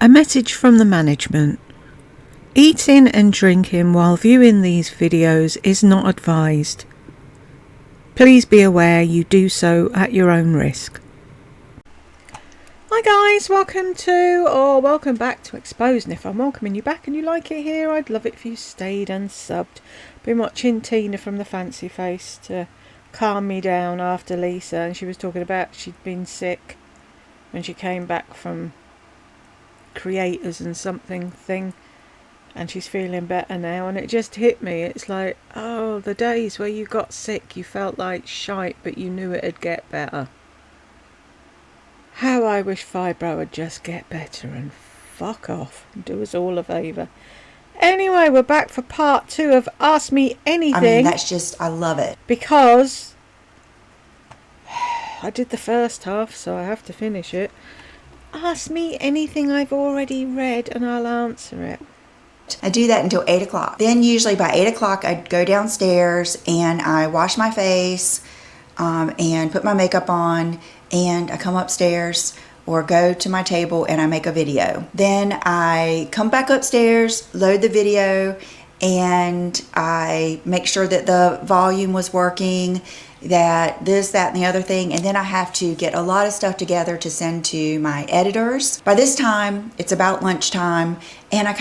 A message from the management. Eating and drinking while viewing these videos is not advised. Please be aware you do so at your own risk. Hi guys, welcome back to Exposed, and if I'm welcoming you back and you like it here, I'd love it if you stayed and subbed. Been watching Tina from the Fancy Face to calm me down after Lisa, and she was talking about she'd been sick when she came back from creators and something thing, and she's feeling better now. And it just hit me, it's like, oh, the days where you got sick, you felt like shite, but you knew it'd get better. How I wish fibro would just get better and fuck off and do us all a favour. Anyway, we're back for part 2 of Ask Me Anything. I mean, that's just, I love it. Because I did the first half, so I have to finish it. Ask me anything I've already read and I'll answer it. I do that until 8 o'clock. Then usually by 8 o'clock I go downstairs and I wash my face and put my makeup on, and I come upstairs or go to my table and I make a video. Then I come back upstairs, load the video, and I make sure that the volume was working, that this, that, and the other thing, and then I have to get a lot of stuff together to send to my editors. By this time, it's about lunchtime, and I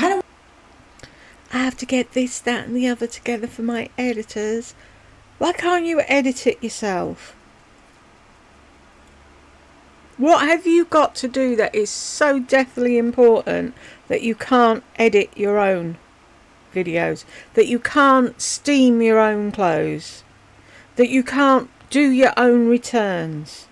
have to get this, that, and the other together for my editors. Why can't you edit it yourself? What have you got to do that is so deathly important that you can't edit your own videos, that you can't steam your own clothes, that you can't do your own returns?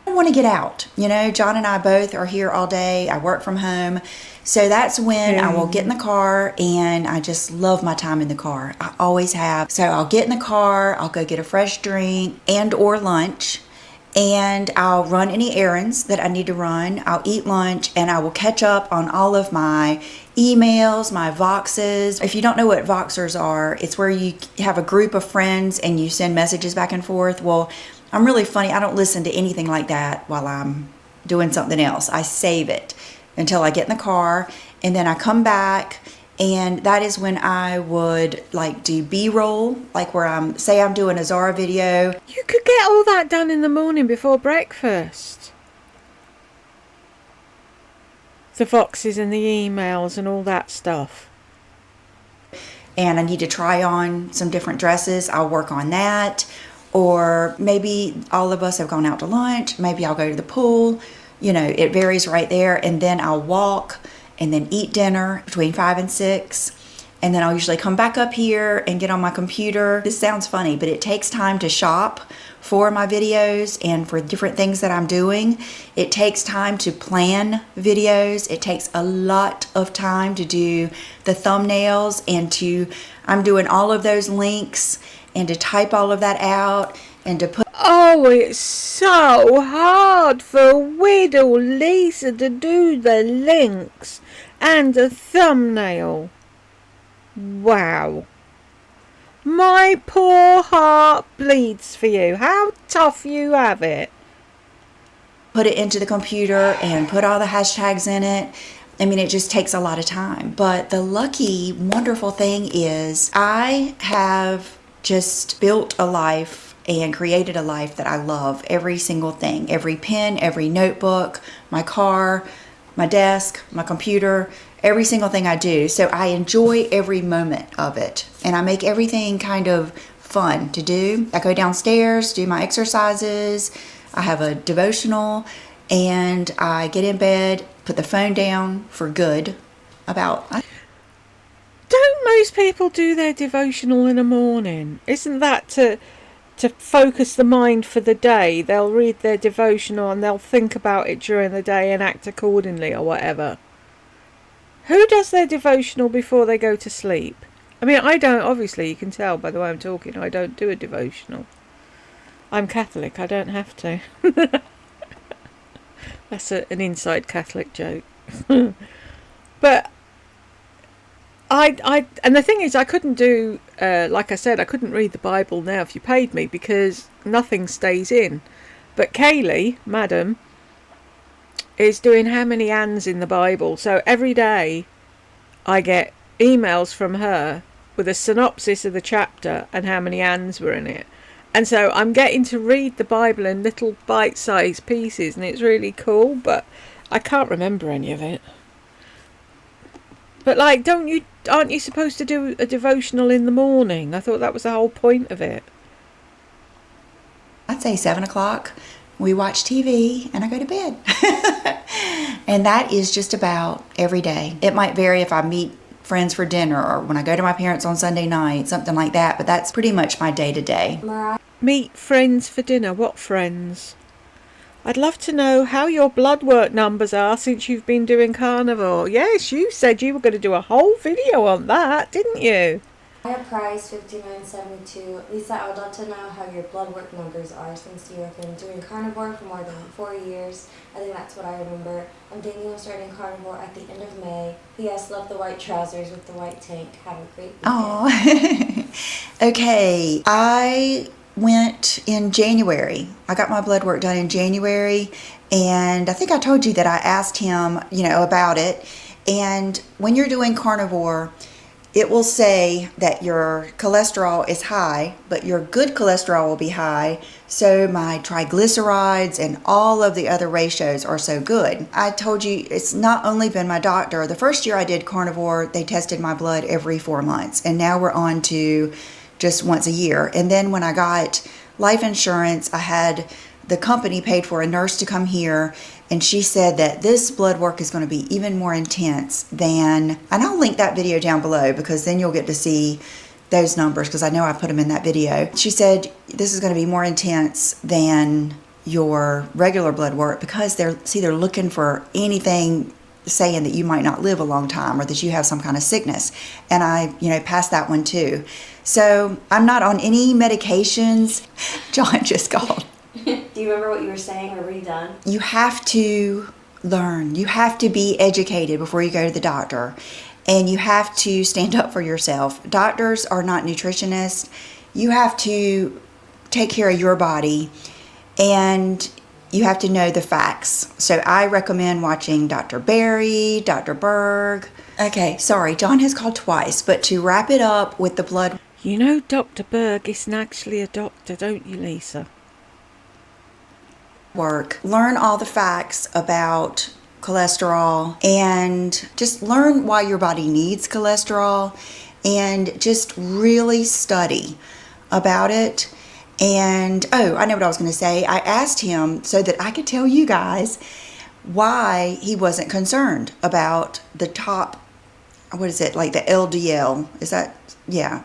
I want to get out. You know, John and I both are here all day. I work from home. So that's when I will get in the car, and I just love my time in the car. I always have. So I'll get in the car, I'll go get a fresh drink and or lunch, and I'll run any errands that I need to run. I'll eat lunch, and I will catch up on all of my emails, my Voxes. If you don't know what Voxers are, it's where you have a group of friends and you send messages back and forth. Well, I'm really funny. I don't listen to anything like that while I'm doing something else. I save it until I get in the car, and then I come back, and that is when I would like do B-roll, like where I'm doing a Zara video. You could get all that done in the morning before breakfast. The Voxes and the emails and all that stuff. And I need to try on some different dresses, I'll work on that. Or maybe all of us have gone out to lunch, maybe I'll go to the pool. You know, it varies right there. And then I'll walk and then eat dinner between 5 and 6. And then I'll usually come back up here and get on my computer. This sounds funny, but it takes time to shop for my videos and for different things that I'm doing. It takes time to plan videos. It takes a lot of time to do the thumbnails, and I'm doing all of those links, and to type all of that out, and to put... Oh, it's so hard for widow Lisa to do the links and a thumbnail. Wow. My poor heart bleeds for you. How tough you have it. Put it into the computer and put all the hashtags in it. I mean, it just takes a lot of time. But the lucky, wonderful thing is I have just built a life and created a life that I love. Every single thing, every pen, every notebook, my car, my desk, my computer, every single thing I do. So I enjoy every moment of it, and I make everything kind of fun to do. I go downstairs, do my exercises, I have a devotional, and I get in bed, put the phone down for good. Don't most people do their devotional in the morning? Isn't that to focus the mind for the day? They'll read their devotional and they'll think about it during the day and act accordingly or whatever. Who does their devotional before they go to sleep? I mean, I don't, obviously, you can tell by the way I'm talking, I don't do a devotional. I'm Catholic, I don't have to. That's an inside Catholic joke. But and the thing is, I couldn't do, like I said, I couldn't read the Bible now if you paid me, because nothing stays in. But Kaylee, madam, is doing how many hands in the Bible. So every day I get emails from her with a synopsis of the chapter and how many hands were in it. And so I'm getting to read the Bible in little bite-sized pieces, and it's really cool, but I can't remember any of it. But like, aren't you supposed to do a devotional in the morning? I thought that was the whole point of it. I'd say 7 o'clock. We watch TV and I go to bed. And that is just about every day. It might vary if I meet friends for dinner or when I go to my parents on Sunday night, something like that. But that's pretty much my day to day. Meet friends for dinner? What friends? I'd love to know how your blood work numbers are since you've been doing carnivore. Yes, you said you were going to do a whole video on that, didn't you? Hi, Price 5972. Lisa, I would love to know how your blood work numbers are since you have been doing carnivore for more than 4 years. I think that's what I remember. I'm thinking of starting carnivore at the end of May. P.S. Love the white trousers with the white tank. Have a great weekend. Oh, okay. I went in January. I got my blood work done in January, and I think I told you that I asked him, about it. And when you're doing carnivore, it will say that your cholesterol is high, but your good cholesterol will be high. So my triglycerides and all of the other ratios are so good. I told you it's not only been my doctor. The first year I did carnivore, they tested my blood every 4 months. And now we're on to just once a year. And then when I got life insurance, I had the company paid for a nurse to come here, and she said that this blood work is going to be even more intense than, and I'll link that video down below because then you'll get to see those numbers because I know I put them in that video. She said this is going to be more intense than your regular blood work because they're looking for anything saying that you might not live a long time or that you have some kind of sickness. And I, passed that one too. So I'm not on any medications. John just called. Do you remember what you were saying, or were you done? You have to learn. You have to be educated before you go to the doctor. And you have to stand up for yourself. Doctors are not nutritionists. You have to take care of your body. And you have to know the facts. So I recommend watching Dr. Berry, Dr. Berg. Okay, sorry, John has called twice. But to wrap it up with the blood... You know Dr. Berg isn't actually a doctor, don't you, Lisa? Work. Learn all the facts about cholesterol and just learn why your body needs cholesterol and just really study about it. And I know what I was going to say. I asked him so that I could tell you guys why he wasn't concerned about the top, what is it, like the LDL, is that, yeah,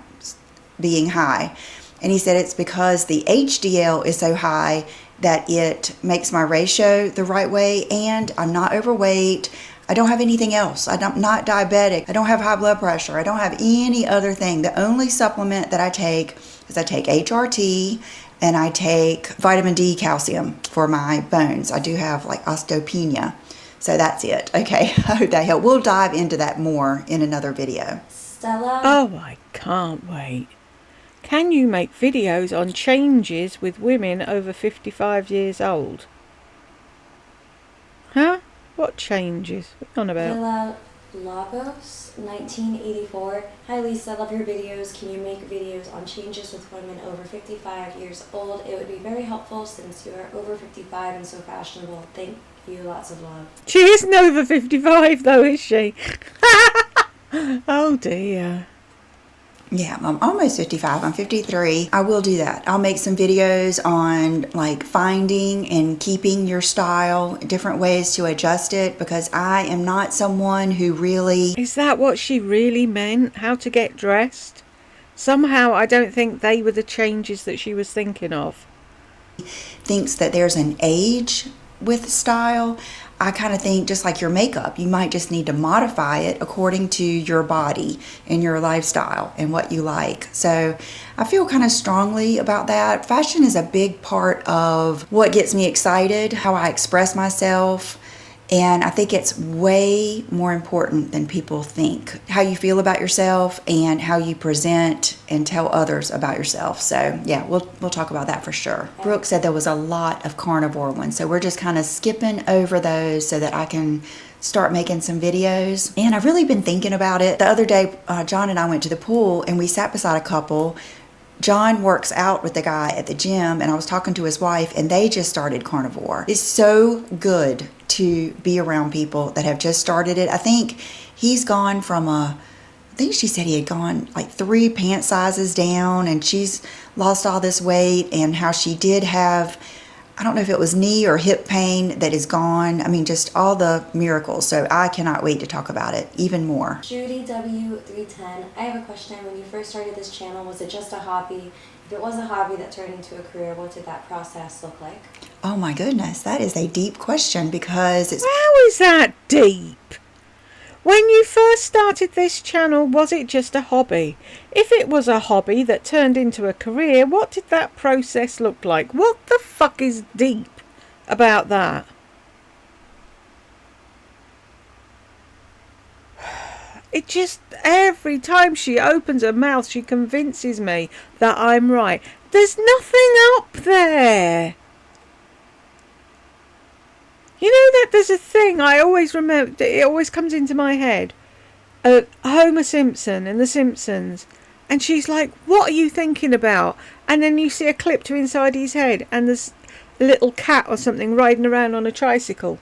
being high. And he said it's because the HDL is so high that it makes my ratio the right way, and I'm not overweight. I don't have anything else. I'm not diabetic. I don't have high blood pressure. I don't have any other thing. The only supplement that I take is I take HRT and I take vitamin D calcium for my bones. I do have like osteopenia. So that's it. Okay, I hope that helped. We'll dive into that more in another video. Stella? Oh, I can't wait. Can you make videos on changes with women over 55 years old? Huh? What changes? What are you on about? Stella Lagos, 1984. Hi Lisa, love your videos. Can you make videos on changes with women over 55 years old? It would be very helpful since you are over 55 and so fashionable. Thank you. Lots of love. She isn't over 55 though, is she? Oh dear. Yeah, I'm almost 55. I'm 53. I will do that. I'll make some videos on like finding and keeping your style, different ways to adjust it, because I am not someone who really... Is that what she really meant? How to get dressed? Somehow I don't think they were the changes that she was thinking of. Thinks that there's an age with style. I kind of think just like your makeup, you might just need to modify it according to your body and your lifestyle and what you like. So I feel kind of strongly about that. Fashion is a big part of what gets me excited, how I express myself. And I think it's way more important than people think. How you feel about yourself and how you present and tell others about yourself. So yeah, we'll talk about that for sure. Brooke said there was a lot of carnivore ones, so we're just kind of skipping over those so that I can start making some videos. And I've really been thinking about it. The other day, John and I went to the pool and we sat beside a couple. John works out with the guy at the gym, and I was talking to his wife, and they just started carnivore. It's so good to be around people that have just started it. I think he's gone from I think she said he had gone like 3 pant sizes down, and she's lost all this weight, and how she did have, I don't know if it was knee or hip pain that is gone. I mean, just all the miracles. So I cannot wait to talk about it even more. Judy W310, I have a question. When you first started this channel, was it just a hobby? If it was a hobby that turned into a career, what did that process look like? Oh my goodness, that is a deep question, because it's... How is that deep? When you first started this channel, was it just a hobby? If it was a hobby that turned into a career, what did that process look like? What the fuck is deep about that? It just, every time she opens her mouth, she convinces me that I'm right. There's nothing up there. You know that there's a thing I always remember, it always comes into my head. Homer Simpson in The Simpsons. And she's like, what are you thinking about? And then you see a clip to inside his head, and there's a little cat or something riding around on a tricycle.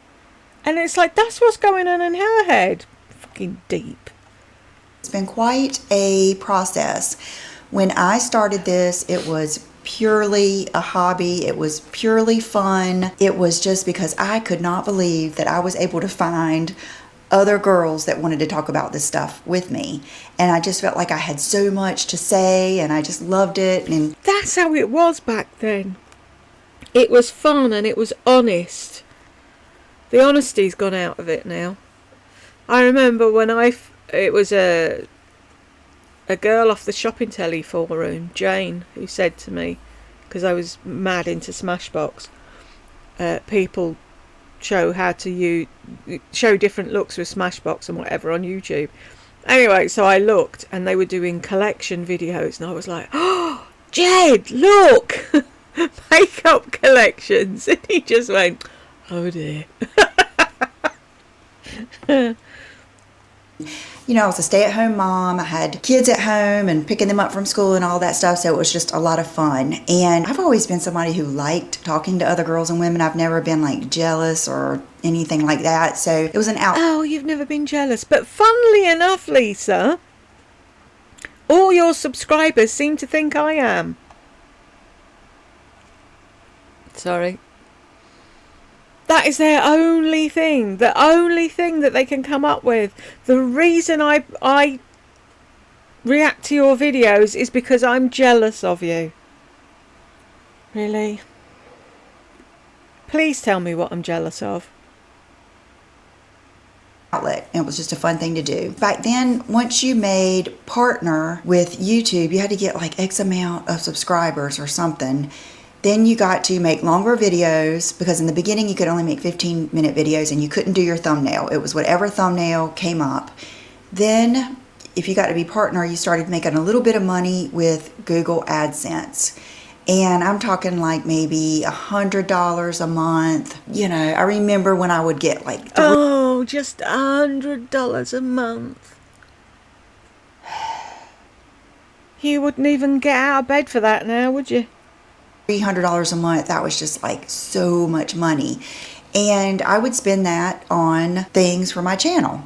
And it's like, that's what's going on in her head. Fucking deep. It's been quite a process. When I started this, it was purely a hobby. It was purely fun. It was just because I could not believe that I was able to find other girls that wanted to talk about this stuff with me. And I just felt like I had so much to say, and I just loved it. And that's how it was back then. It was fun and it was honest. The honesty's gone out of it now. I remember when it was a girl off the shopping telly forum, Jane, who said to me, because I was mad into Smashbox, people show how to show different looks with Smashbox and whatever on YouTube. Anyway, so I looked, and they were doing collection videos, and I was like, oh, Jed, look! Makeup collections. And he just went, oh dear. you know, I was a stay-at-home mom. I had kids at home and picking them up from school and all that stuff, so it was just a lot of fun. And I've always been somebody who liked talking to other girls and women. I've never been like jealous or anything like that, so it was an out. Oh, you've never been jealous. But funnily enough, Lisa, all your subscribers seem to think I am. Sorry. That is their only thing. The only thing that they can come up with. The reason I react to your videos is because I'm jealous of you. Really? Please tell me what I'm jealous of. Outlet. It was just a fun thing to do. Back then, once you made partner with YouTube, you had to get like X amount of subscribers or something. Then you got to make longer videos, because in the beginning you could only make 15-minute videos and you couldn't do your thumbnail. It was whatever thumbnail came up. Then if you got to be partner, you started making a little bit of money with Google AdSense. And I'm talking like maybe $100 a month. You know, I remember when I would get like... Oh, just $100 a month. You wouldn't even get out of bed for that now, would you? $300 a month. That was just like so much money. And I would spend that on things for my channel.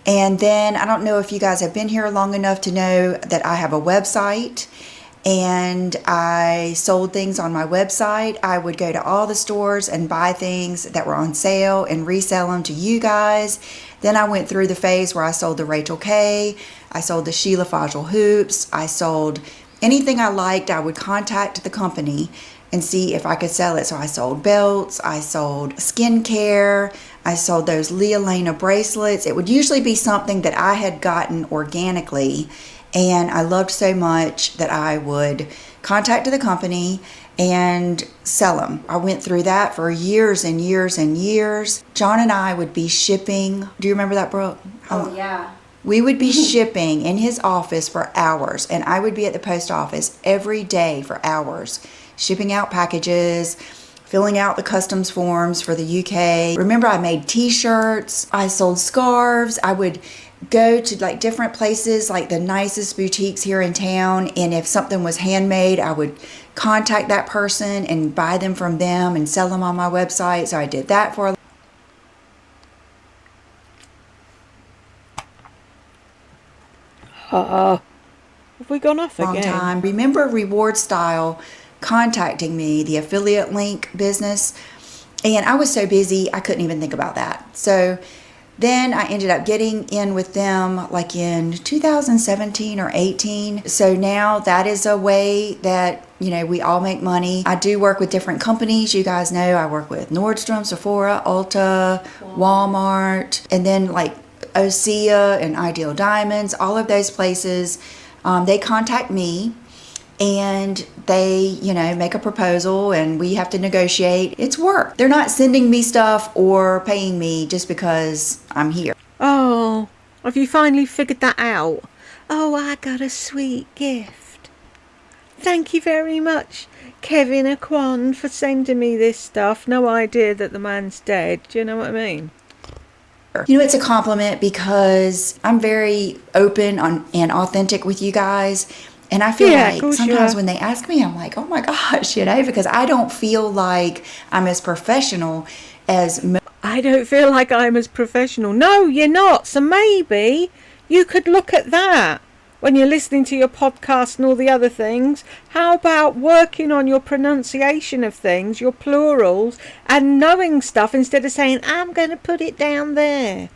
And then I don't know if you guys have been here long enough to know that I have a website, and I sold things on my website. I would go to all the stores and buy things that were on sale and resell them to you guys. Then I went through the phase where I sold the Rachel K, I sold the Sheila Fajl hoops, I sold anything I liked. I would contact the company and see if I could sell it. So I sold belts, I sold skincare, I sold those Leolena bracelets. It would usually be something that I had gotten organically, and I loved so much that I would contact the company and sell them. I went through that for years and years and years. John and I would be shipping. Do you remember that, Brooke? Oh, yeah. We would be shipping in his office for hours, and I would be at the post office every day for hours, shipping out packages, filling out the customs forms for the UK. Remember, I made t-shirts, I sold scarves. I would go to like different places, like the nicest boutiques here in town, and if something was handmade, I would contact that person and buy them from them and sell them on my website. So I did that for a Have we gone off long again? time. Remember Reward Style contacting me, the affiliate link business, and I was so busy I couldn't even think about that. So then I ended up getting in with them like in 2017 or 18. So now that is a way that, you know, we all make money. I do work with different companies. You guys know I work with Nordstrom, Sephora, Ulta, Walmart, and then like Osea and Ideal Diamonds, all of those places. They contact me and they, you know, make a proposal and we have to negotiate. It's work. They're not sending me stuff or paying me just because I'm here. Oh, have you finally figured that out? Oh, I got a sweet gift. Thank you very much, Kevin Aquan, for sending me this stuff. No idea that the man's dead. Do you know what I mean? You know, it's a compliment because I'm very open and authentic with you guys. And I feel Yeah, of like course you sometimes are. when they ask me, I'm like, oh my gosh, you know, because I don't feel like I'm as professional as I don't feel like I'm as professional. No, you're not. So maybe you could look at that when you're listening to your podcast and all the other things. How about working on your pronunciation of things, your plurals, and knowing stuff instead of saying, I'm going to put it down there.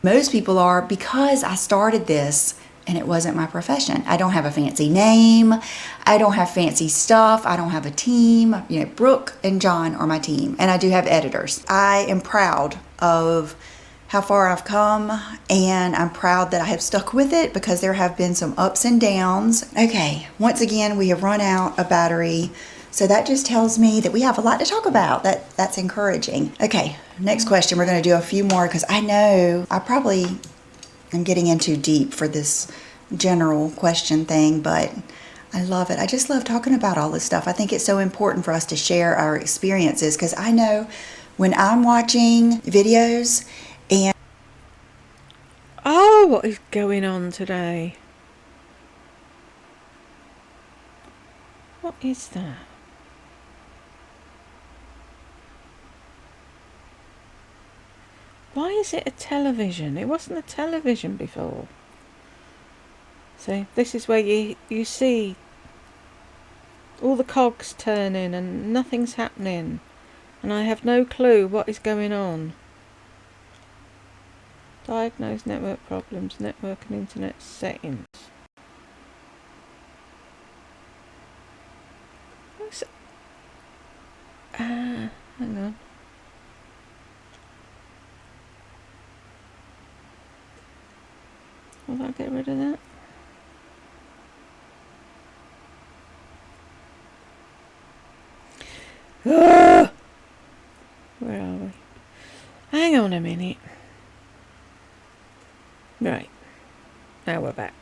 most people are, because I started this and it wasn't my profession. I don't have a fancy name. I don't have fancy stuff. I don't have a team. You know, Brooke and John are my team, and I do have editors. I am proud of how far I've come, and I'm proud that I have stuck with it because there have been some ups and downs. Okay, once again, we have run out of battery. So that just tells me that we have a lot to talk about. That's encouraging. Okay, next question. We're going to do a few more because I know I probably am getting in too deep for this general question thing, but I love it. I just love talking about all this stuff. I think it's so important for us to share our experiences because I know when I'm watching videos and Oh, what is going on today? What is that? Why is it a television? It wasn't a television before. See, this is where you see all the cogs turning and nothing's happening. And I have no clue what is going on. Diagnose network problems, network and internet settings. Hang on. Will I get rid of that? Ah! Where are we? Hang on a minute. Right. Now we're back.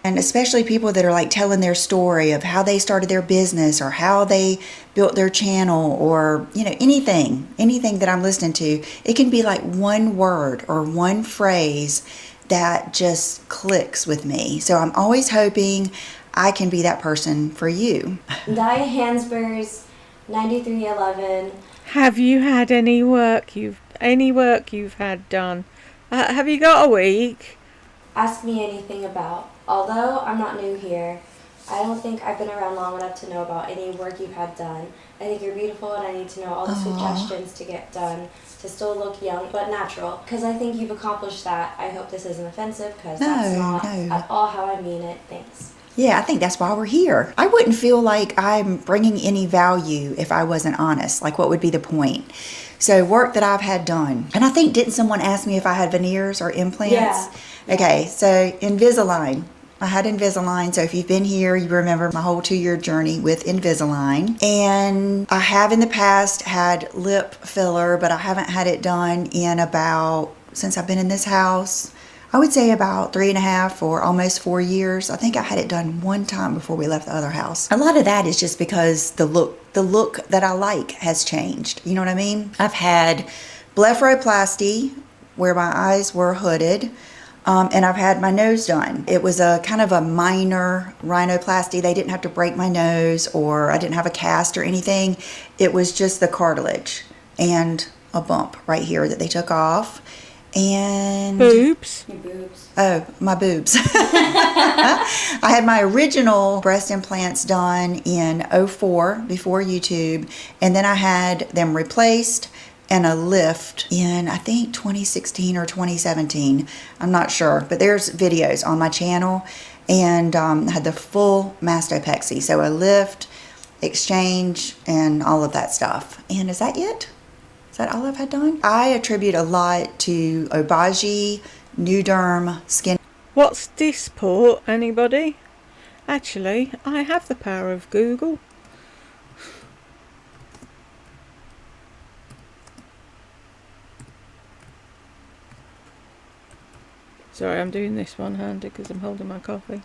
and especially people that are like telling their story of how they started their business or how they built their channel or, you know, anything that I'm listening to, it can be like one word or one phrase that just clicks with me. So I'm always hoping I can be that person for you. Dia Hansberg's 9311. Have you had any work you've had done? Have you got a week? Ask me anything about. Although I'm not new here, I don't think I've been around long enough to know about any work you've had done. I think you're beautiful and I need to know all the suggestions to get done to still look young but natural. Because I think you've accomplished that. I hope this isn't offensive because that's not at all how I mean it. Thanks. Yeah, I think that's why we're here. I wouldn't feel like I'm bringing any value if I wasn't honest. Like, what would be the point? So, work that I've had done. And I think, didn't someone ask me if I had veneers or implants? Yeah. Okay, so Invisalign. I had Invisalign, so if you've been here, you remember my whole 2-year journey with Invisalign. And I have in the past had lip filler, but I haven't had it done in since I've been in this house, I would say about 3.5 or almost 4 years. I think I had it done one time before we left the other house. A lot of that is just because the look that I like has changed. You know what I mean? I've had blepharoplasty, where my eyes were hooded, and I've had my nose done. It was a kind of a minor rhinoplasty. They didn't have to break my nose, or I didn't have a cast or anything. It was just the cartilage and a bump right here that they took off. And boobs. Your boobs. Oh, my boobs. I had my original breast implants done in 04 before YouTube, and then I had them replaced and a lift in, I think, 2016 or 2017. I'm not sure, but there's videos on my channel, and I had the full mastopexy, so a lift, exchange, and all of that stuff. And is that it? Is that all I've had done? I attribute a lot to Obagi, Nuderm, skin. What's Dysport, anybody? Actually, I have the power of Google. Sorry, I'm doing this one-handed because I'm holding my coffee.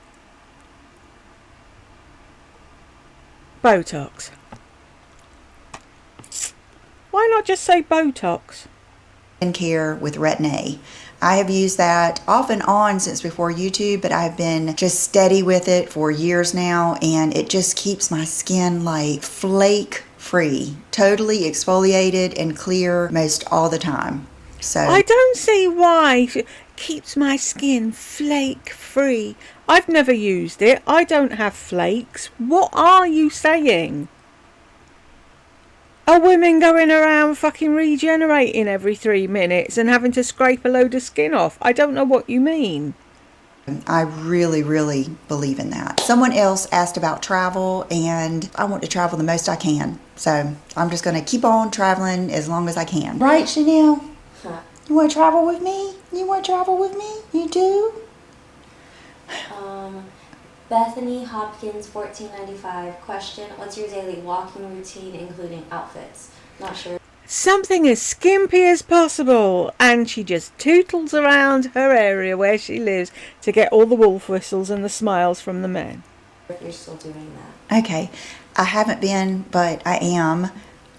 Botox. Why not just say Botox? Skincare with Retin-A. I have used that off and on since before YouTube, but I've been just steady with it for years now, and it just keeps my skin like flake free, totally exfoliated and clear most all the time. So I don't see why it keeps my skin flake free. I've never used it. I don't have flakes. What are you saying? Are women going around fucking regenerating every 3 minutes and having to scrape a load of skin off? I don't know what you mean. I really, really believe in that. Someone else asked about travel, and I want to travel the most I can. So I'm just going to keep on traveling as long as I can. Right, Chanel? Huh. You want to travel with me? You want to travel with me? You do? Bethany Hopkins, 1495. Question: what's your daily walking routine, including outfits? Not sure. Something as skimpy as possible, and she just tootles around her area where she lives to get all the wolf whistles and the smiles from the men. If you're still doing that. Okay. I haven't been, but I am.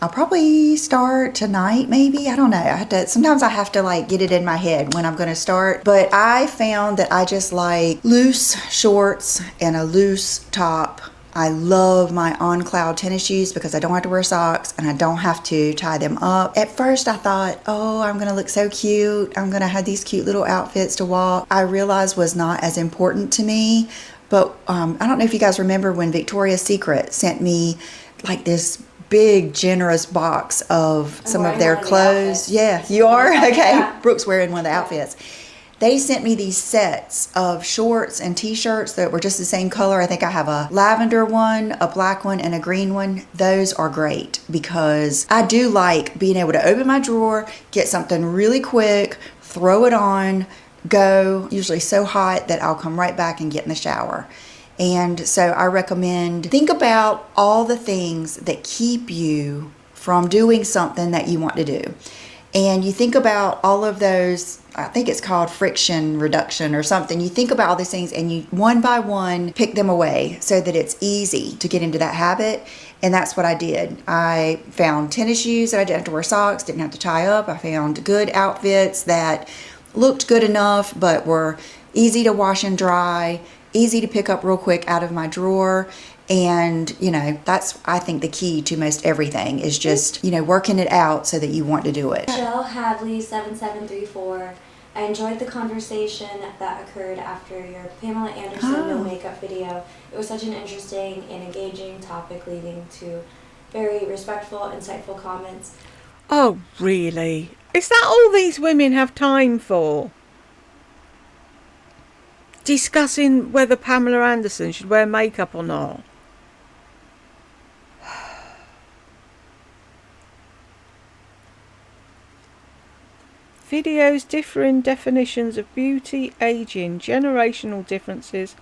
I'll probably start tonight, maybe. I don't know. Sometimes I have to like get it in my head when I'm going to start. But I found that I just like loose shorts and a loose top. I love my On Cloud tennis shoes because I don't have to wear socks and I don't have to tie them up. At first I thought, oh, I'm going to look so cute. I'm going to have these cute little outfits to walk. I realized was not as important to me. But I don't know if you guys remember when Victoria's Secret sent me like this big generous box of some of their clothes. Yeah, you are? Okay. Yeah. Brooke's wearing one of the outfits. They sent me these sets of shorts and t-shirts that were just the same color. I think I have a lavender one, a black one, and a green one. Those are great because I do like being able to open my drawer, get something really quick, throw it on, go. Usually so hot that I'll come right back and get in the shower. And so I recommend, think about all the things that keep you from doing something that you want to do. And you think about all of those, I think it's called friction reduction or something. You think about all these things and you one by one pick them away so that it's easy to get into that habit. And that's what I did. I found tennis shoes that I didn't have to wear socks, didn't have to tie up. I found good outfits that looked good enough but were easy to wash and dry, easy to pick up real quick out of my drawer. And, you know, that's, I think, the key to most everything is just, you know, working it out so that you want to do it. Michelle Hadley, 7734. I enjoyed the conversation that occurred after your Pamela Anderson no makeup video. It was such an interesting and engaging topic, leading to very respectful, insightful comments. Oh, really? Is that all these women have time for? Discussing whether Pamela Anderson should wear makeup or not. Videos differ in definitions of beauty, aging, generational differences,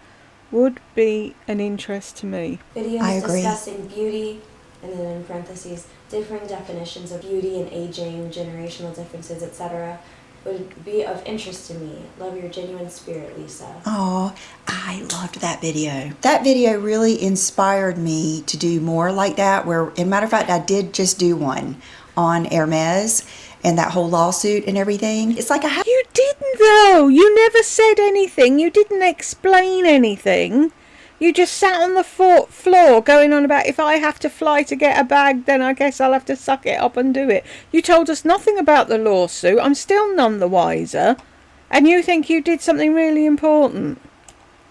would be an interest to me. Videos I agree. discussing beauty, and then in parentheses, different definitions of beauty and aging, generational differences, etc. would be of interest to me. Love your genuine spirit, Lisa. Oh, I loved that video. That video really inspired me to do more like that, where, as a matter of fact, I did just do one on Hermes and that whole lawsuit and everything. It's like You didn't though. You never said anything. You didn't explain anything. You just sat on the floor going on about, if I have to fly to get a bag, then I guess I'll have to suck it up and do it. You told us nothing about the lawsuit. I'm still none the wiser. And you think you did something really important.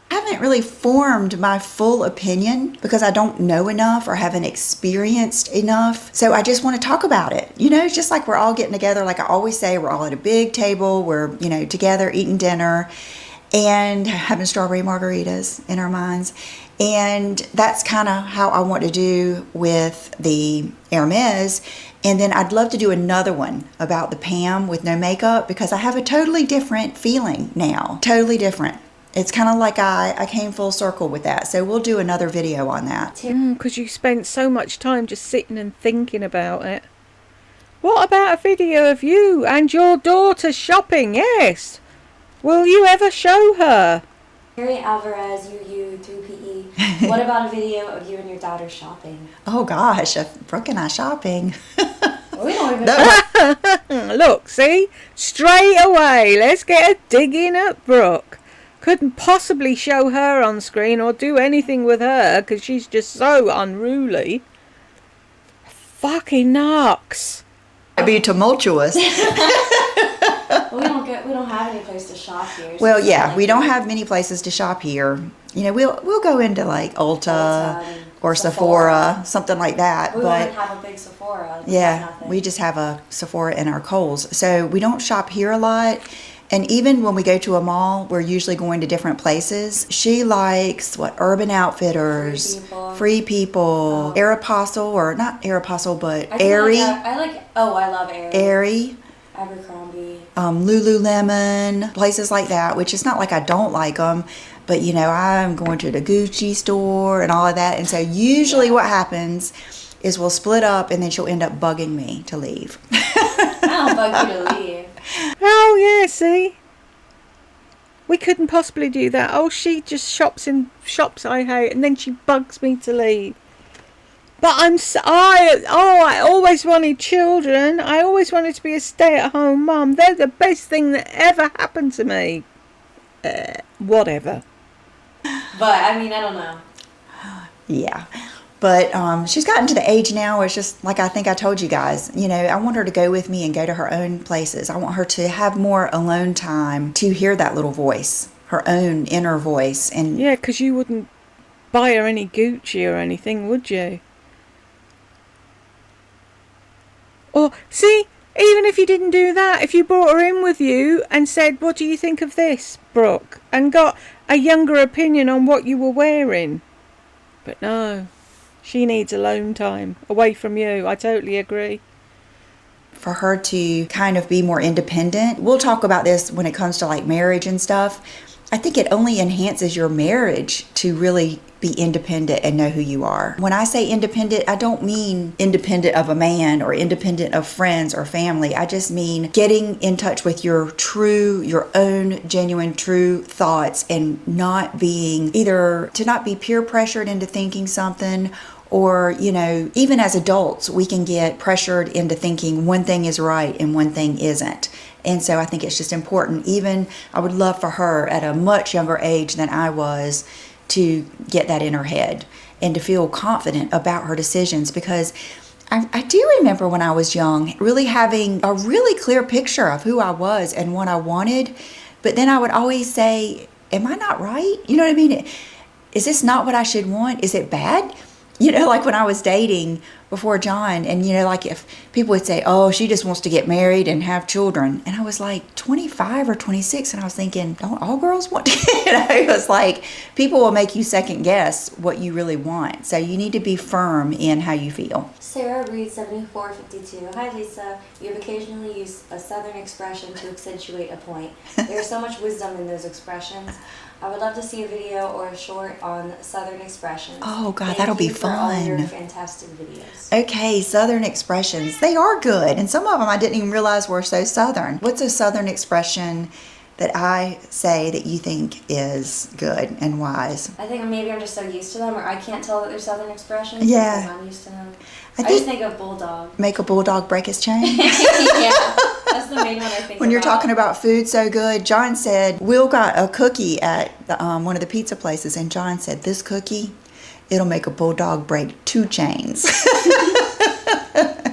I haven't really formed my full opinion because I don't know enough or haven't experienced enough. So I just want to talk about it. You know, it's just like we're all getting together. Like I always say, we're all at a big table. We're, together eating dinner and having strawberry margaritas in our minds. And that's kind of how I want to do with the Hermes. And then I'd love to do another one about the Pam with no makeup because I have a totally different feeling now. Totally different. It's kind of like I came full circle with that. So we'll do another video on that. Because you spent so much time just sitting and thinking about it. What about a video of you and your daughter shopping? Yes. Will you ever show her? Harry Alvarez, UU3PE. What about a video of you and your daughter shopping? Oh gosh, Brooke and I shopping. We don't even Look, see? Straight away. Let's get a dig in at Brooke. Couldn't possibly show her on screen or do anything with her because she's just so unruly. Fucking knocks. It'd be tumultuous. We don't have any place to shop here. So Well, yeah, we don't have many places to shop here. We'll go into like Ulta or Sephora, something like that. We but wouldn't have a big Sephora. yeah, we just have a Sephora in our Kohl's. So we don't shop here a lot. And even when we go to a mall, we're usually going to different places. She likes Urban Outfitters, Free People, Aeropostale, or not Aeropostale, but Aerie. I love Aerie. Aerie. Abercrombie. Lululemon, places like that, which it's not like I don't like them, but I'm going to the Gucci store and all of that. And so usually what happens is we'll split up and then she'll end up bugging me to leave. I don't bug you to leave. Oh, yeah, see? We couldn't possibly do that. Oh, she just shops in shops I hate and then she bugs me to leave. But I always wanted children. I always wanted to be a stay-at-home mum. They're the best thing that ever happened to me. Whatever. But, I don't know. Yeah. But she's gotten to the age now where it's just like I think I told you guys, I want her to go with me and go to her own places. I want her to have more alone time to hear that little voice, her own inner voice. And yeah, because you wouldn't buy her any Gucci or anything, would you? Or, see, even if you didn't do that, if you brought her in with you and said, what do you think of this, Brooke? And got a younger opinion on what you were wearing. But no, she needs alone time, away from you. I totally agree. For her to kind of be more independent. We'll talk about this when it comes to marriage and stuff. I think it only enhances your marriage to really be independent and know who you are. When I say independent, I don't mean independent of a man or independent of friends or family. I just mean getting in touch with your own genuine true thoughts and not being to not be peer pressured into thinking something. Or, even as adults, we can get pressured into thinking one thing is right and one thing isn't. And so I think it's just important. Even I would love for her at a much younger age than I was to get that in her head and to feel confident about her decisions, because I do remember when I was young really having a really clear picture of who I was and what I wanted. But then I would always say, am I not right? You know what I mean? Is this not what I should want? Is it bad? Like when I was dating, before John. And you know, like if people would say, oh, she just wants to get married and have children, and I was like 25 or 26, and I was thinking, don't all girls want to it was like, people will make you second guess what you really want, so you need to be firm in how you feel. Sarah Reed 7452. Hi Lisa, you've occasionally used a southern expression to accentuate a point. There's so much wisdom in those expressions. I would love to see a video or a short on southern expressions. Oh God, Thank that'll be you for all your fun. fantastic videos. Okay, southern expressions. They are good, and some of them I didn't even realize were so southern. What's a southern expression that I say that you think is good and wise? I think maybe I'm just so used to them, or I can't tell that they're southern expressions Yeah. because I'm used to them. I I just think of bulldog. Make a bulldog break his chain. Yeah, that's the main one I think When you're about. talking about food so good, John said, Will got a cookie at one of the pizza places, and John said, this cookie, it'll make a bulldog break 2 chains.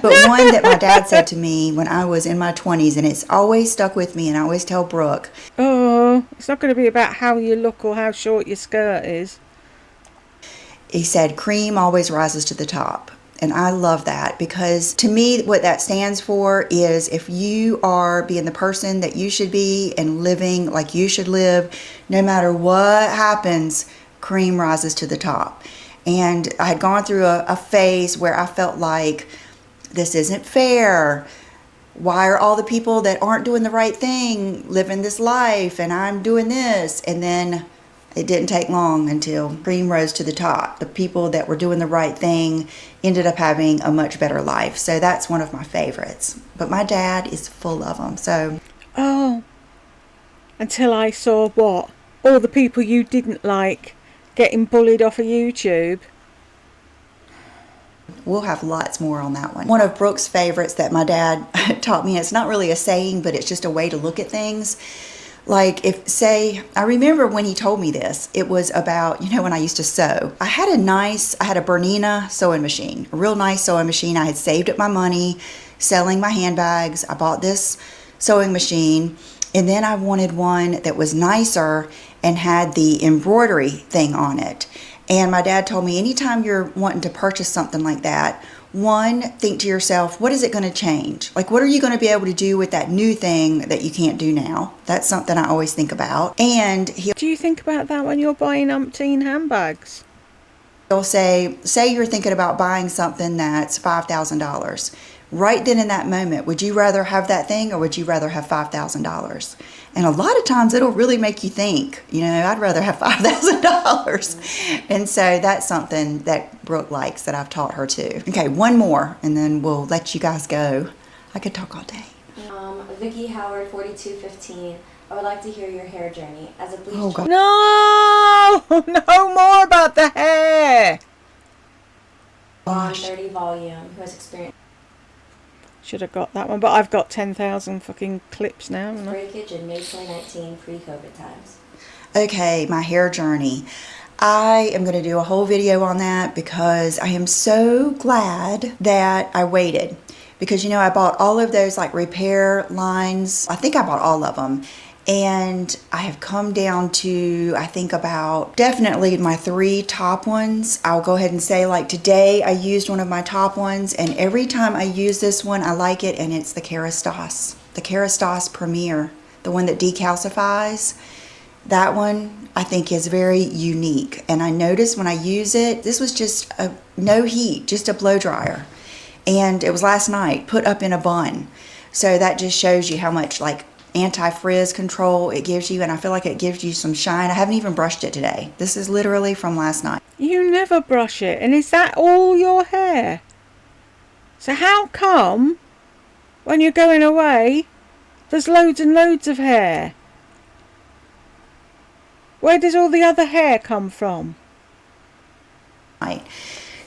But one that my dad said to me when I was in my 20s, and it's always stuck with me, and I always tell Brooke, Oh, it's not going to be about how you look or how short your skirt is. he said, cream always rises to the top. And I love that, because to me, what that stands for is if you are being the person that you should be and living like you should live, no matter what happens, cream rises to the top. And I had gone through a phase where I felt like this isn't fair. Why are all the people that aren't doing the right thing living this life and I'm doing this? And then it didn't take long until cream rose to the top. The people that were doing the right thing ended up having a much better life. So that's one of my favorites. But my dad is full of them. So, Oh, until I saw what? All the people you didn't like getting bullied off of YouTube. we'll have lots more on that one. One of Brooke's favorites that my dad taught me, it's not really a saying, but it's just a way to look at things. Like if, say, I remember when he told me this, it was about, you know, when I used to sew. I had a Bernina sewing machine, a real nice sewing machine. I had saved up my money selling my handbags. I bought this sewing machine, and then I wanted one that was nicer and had the embroidery thing on it. And my dad told me, anytime you're wanting to purchase something like that, one, think to yourself, what is it going to change? Like, what are you going to be able to do with that new thing that you can't do now? That's something I always think about. And Do you think about that when you're buying umpteen handbags? he'll say you're thinking about buying something that's $5,000. Right then in that moment, would you rather have that thing or would you rather have $5,000? And a lot of times it'll really make you think, you know, I'd rather have $5,000. And so that's something that Brooke likes that I've taught her too. Okay, one more and then we'll let you guys go. I could talk all day. Vicky Howard 4215. I would like to hear your hair journey as a bleach. Oh, God. No! No more about the hair! Blonde 30 volume who has experienced Should have got that one, but I've got 10,000 fucking clips now, haven't I? breakage in May 2019 pre-COVID times. Okay, my hair journey. I am going to do a whole video on that because I am so glad that I waited. Because, you know, I bought all of those like repair lines. I think I bought all of them. And I have come down to, I think about definitely my 3 top ones. I'll go ahead and say, like today I used one of my top ones, and every time I use this one I like it, and it's the Kerastase Premier, the one that decalcifies. That one I think is very unique, and I noticed when I use it, this was just no heat, just a blow dryer, and it was last night, put up in a bun. So that just shows you how much like anti-frizz control it gives you, and I feel like it gives you some shine. I haven't even brushed it today. This is literally from last night. You never brush it, and is that all your hair? So how come when you're going away there's loads and loads of hair? Where does all the other hair come from? Right.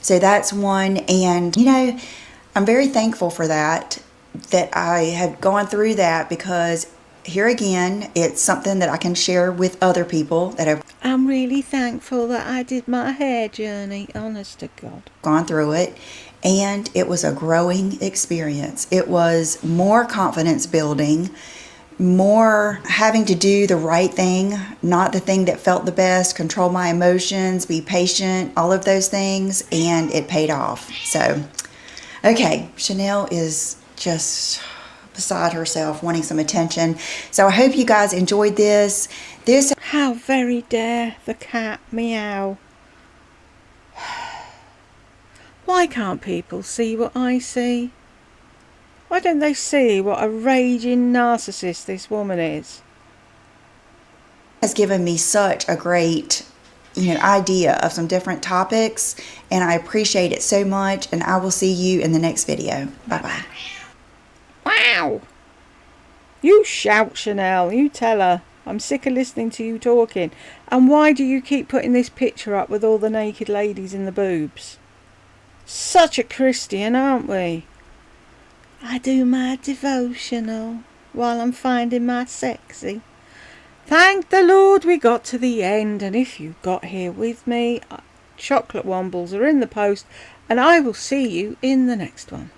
So that's one, and you know, I'm very thankful for that I have gone through that, because here again, it's something that I can share with other people that have I'm really thankful that I did my hair journey, honest to God. gone through it, and it was a growing experience. It was more confidence building, more having to do the right thing, not the thing that felt the best, control my emotions, be patient, all of those things, and it paid off. So Okay, Chanel is just beside herself wanting some attention. So I hope you guys enjoyed this. How very dare the cat meow. Why can't people see what I see? Why don't they see what a raging narcissist this woman is? Has given me such a great idea of some different topics, and I appreciate it so much, and I will see you in the next video. Bye-bye. Wow! You shout, Chanel. You tell her. I'm sick of listening to you talking. And why do you keep putting this picture up with all the naked ladies in the boobs? Such a Christian, aren't we? I do my devotional while I'm finding my sexy. Thank the Lord we got to the end, and if you got here with me, chocolate wombles are in the post, and I will see you in the next one.